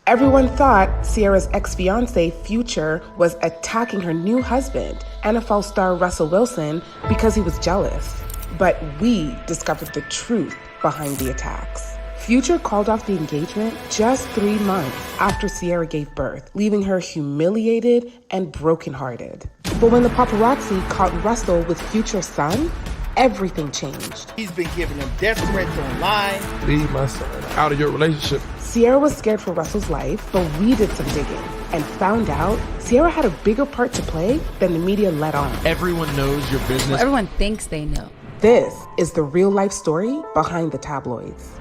Everyone thought Ciara's ex-fiancé, Future, was attacking her new husband, NFL star Russell Wilson, because he was jealous. But we discovered the truth behind the attacks. Future called off the engagement just 3 months after Ciara gave birth, leaving her humiliated and brokenhearted. But when the paparazzi caught Russell with Future's son, everything changed. He's been giving them death threats online. Leave my son out of your relationship. Ciara was scared for Russell's life, but we did some digging and found out Ciara had a bigger part to play than the media let on. Everyone knows your business. Well, everyone thinks they know. This is the real-life story behind the tabloids.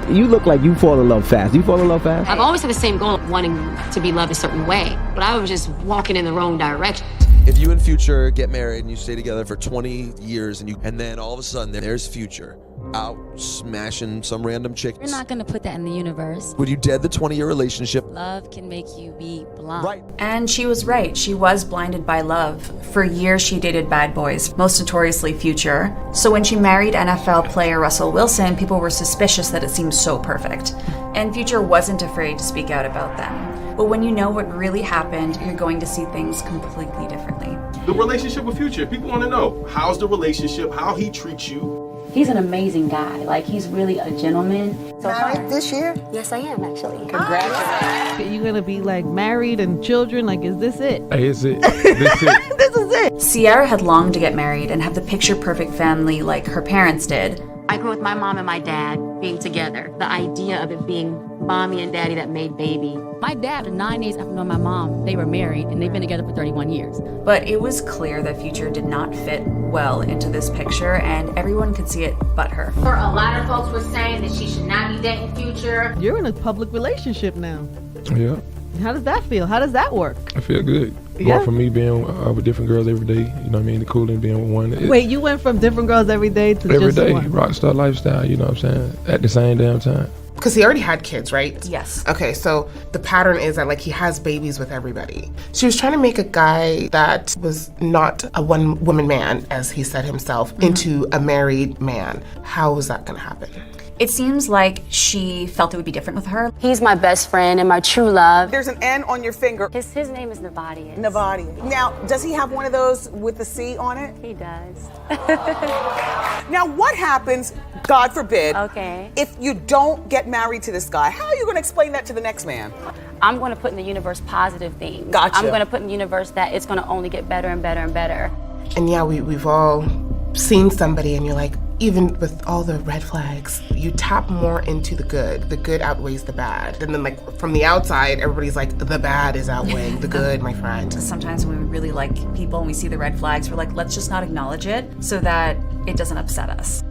You look like you fall in love fast. You fall in love fast? I've always had the same goal of wanting to be loved a certain way, but I was just walking in the wrong direction. If you and Future get married and you stay together for 20 years and then all of a sudden there's Future out smashing some random chick. You're not going to put that in the universe. Would you dead the 20-year relationship? Love can make you be blind. Right. And she was right. She was blinded by love. For years, she dated bad boys, most notoriously Future. So when she married NFL player Russell Wilson, people were suspicious that it seemed so perfect. And Future wasn't afraid to speak out about them. But when you know what really happened, you're going to see things completely differently. The relationship with Future, people want to know, how's the relationship, how he treats you? He's an amazing guy. Like, he's really a gentleman. So married this year? Yes, I am, actually. Congratulations. Are you gonna be like married and children? Like, is this it? Hey, it's it. This it. This is it. Ciara had longed to get married and have the picture-perfect family like her parents did. I grew up with my mom and my dad being together. The idea of it being mommy and daddy that made baby. My dad, 9 days after knowing my mom, they were married and they've been together for 31 years. But it was clear that Future did not fit well into this picture, and everyone could see it but her. For a lot of folks were saying that she should not be dating Future. You're in a public relationship now. Yeah, How does that feel? How does that work? I feel good. Yeah? Going from me being with different girls every day, you know what I mean, the cooling being with one. Wait, you went from different girls every day to every just day, one? rockstar lifestyle, you know what I'm saying, at the same damn time. Because he already had kids, right? Yes. Okay, so the pattern is that like he has babies with everybody. She was trying to make a guy that was not a one-woman man, as he said himself, into a married man. How was that gonna happen? It seems like she felt it would be different with her. He's my best friend and my true love. There's an N on your finger. His name is Navadius. Navadi. Now, does he have one of those with the C on it? He does. Now, what happens, God forbid, Okay. if you don't get married to this guy? How are you going to explain that to the next man? I'm going to put in the universe positive things. Gotcha. I'm going to put in the universe that it's going to only get better and better and better. And yeah, we've all seen somebody and you're like, even with all the red flags, you tap more into the good. The good outweighs the bad. And then like from the outside, everybody's like, the bad is outweighing the good, my friend. Sometimes when we really like people and we see the red flags, we're like, let's just not acknowledge it so that it doesn't upset us.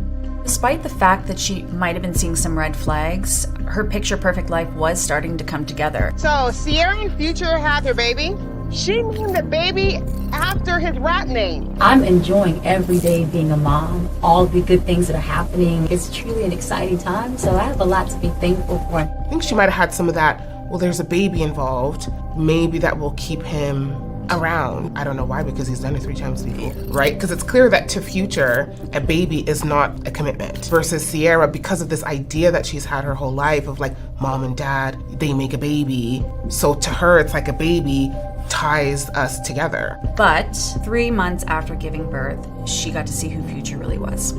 Despite the fact that she might have been seeing some red flags, her picture-perfect life was starting to come together. So, Ciara and Future had their baby. She named the baby after his rap name. I'm enjoying every day being a mom, all the good things that are happening. It's truly an exciting time, so I have a lot to be thankful for. I think she might have had some of that, well, there's a baby involved. Maybe that will keep him around. I don't know why, because he's done it 3 times before, right? Because it's clear that to Future, a baby is not a commitment. Versus Ciara, because of this idea that she's had her whole life of like mom and dad, they make a baby. So to her, it's like a baby ties us together. But 3 months after giving birth, she got to see who Future really was.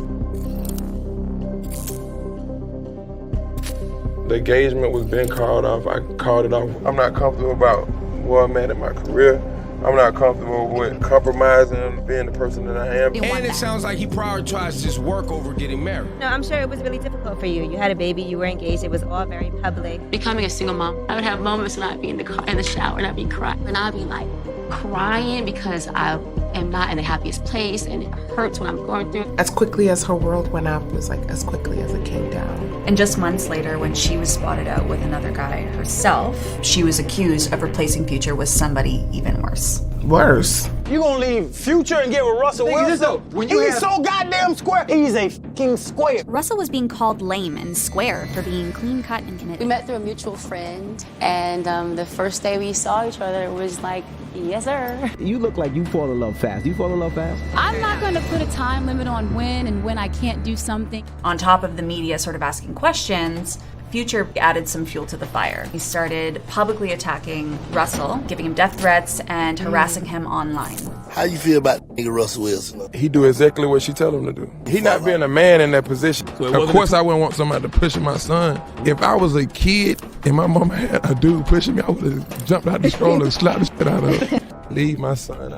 The engagement was being called off. I called it off. I'm not comfortable about where I'm at in my career. I'm not comfortable with compromising and being the person that I am. And it sounds like he prioritized his work over getting married. No, I'm sure it was really difficult for you. You had a baby, you were engaged, it was all very public. Becoming a single mom, I would have moments when I'd be in the shower and I'd be crying. And I'd be like crying because I am not in the happiest place and it hurts when I'm going through. As quickly as her world went up, it was like as quickly as it came down. And just months later, when she was spotted out with another guy herself, she was accused of replacing Future with somebody even worse. Worse. You gonna leave Future and get with Russell Wilson? He's so goddamn square. He's a fucking square. Russell was being called lame and square for being clean-cut and committed. We met through a mutual friend, and the first day we saw each other, it was like, yes, sir. You look like you fall in love fast. You fall in love fast? I'm not going to put a time limit on when and when I can't do something. On top of the media sort of asking questions, Future added some fuel to the fire. He started publicly attacking Russell, giving him death threats and harassing him online. How you feel about nigga Russell Wilson? He do exactly what she tell him to do. He not being a man in that position. Of course I wouldn't want somebody to push my son. If I was a kid and my mama had a dude pushing me, I would have jumped out the stroller and slapped the shit out of him. Leave my son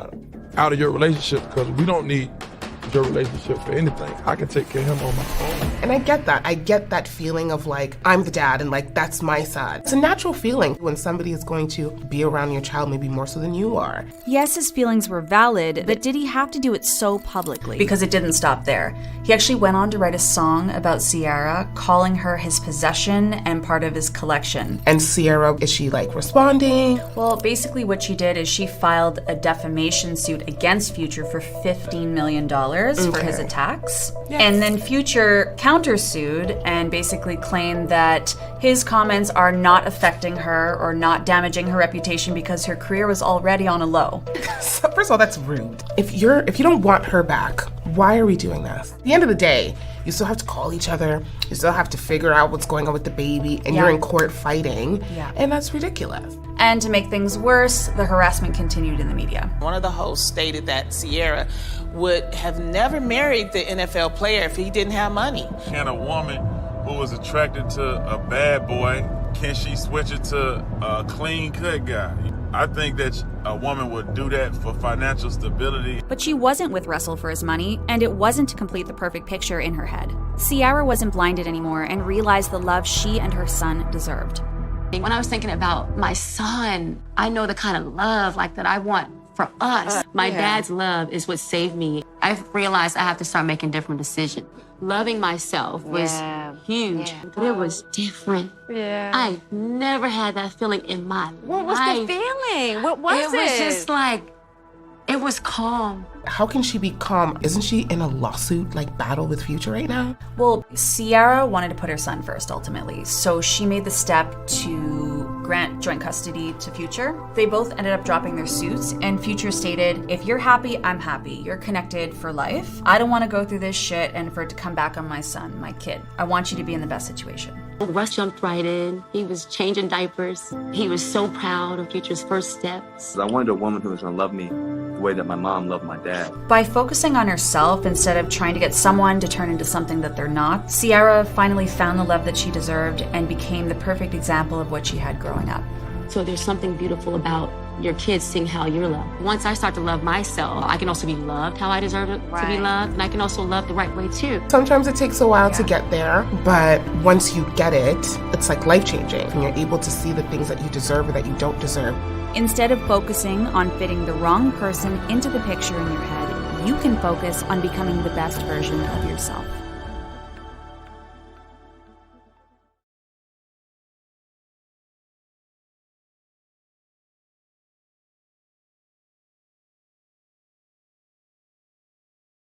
out of your relationship, because we don't need your relationship for anything. I can take care of him on my own. And I get that. I get that feeling of like, I'm the dad and like, that's my son. It's a natural feeling when somebody is going to be around your child, maybe more so than you are. Yes, his feelings were valid, but did he have to do it so publicly? Because it didn't stop there. He actually went on to write a song about Ciara, calling her his possession and part of his collection. And Ciara, is she like responding? Well, basically what she did is she filed a defamation suit against Future for $15 million. For his attacks. Yes. And then Future countersued and basically claimed that his comments are not affecting her or not damaging her reputation because her career was already on a low. So first of all, that's rude. If you don't want her back, why are we doing this? At the end of the day, you still have to call each other. You still have to figure out what's going on with the baby, and you're in court fighting. Yeah. And that's ridiculous. And to make things worse, the harassment continued in the media. One of the hosts stated that Ciara would have never married the NFL player if he didn't have money. Can a woman who was attracted to a bad boy, can she switch it to a clean cut guy? I think that a woman would do that for financial stability. But she wasn't with Russell for his money, and it wasn't to complete the perfect picture in her head. Ciara wasn't blinded anymore and realized the love she and her son deserved. When I was thinking about my son, I know the kind of love like that I want for us. My dad's love is what saved me. I've realized I have to start making different decisions. Loving myself was huge, but it was different. Yeah. I never had that feeling in my life. What was the feeling? What was it? It was just like, it was calm. How can she be calm? Isn't she in a lawsuit, like battle with Future right now? Well, Ciara wanted to put her son first, ultimately. So she made the step to grant joint custody to Future. They both ended up dropping their suits, and Future stated, if you're happy, I'm happy. You're connected for life. I don't want to go through this shit and for it to come back on my son, my kid. I want you to be in the best situation. Russ jumped right in. He was changing diapers. He was so proud of Future's first steps. I wanted a woman who was going to love me the way that my mom loved my dad. By focusing on herself instead of trying to get someone to turn into something that they're not, Ciara finally found the love that she deserved and became the perfect example of what she had growing up. So there's something beautiful about your kids seeing how you're loved. Once I start to love myself, I can also be loved how I deserve it to be loved, and I can also love the right way too. Sometimes it takes a while to get there, but once you get it, it's like life-changing, and you're able to see the things that you deserve or that you don't deserve. Instead of focusing on fitting the wrong person into the picture in your head, you can focus on becoming the best version of yourself.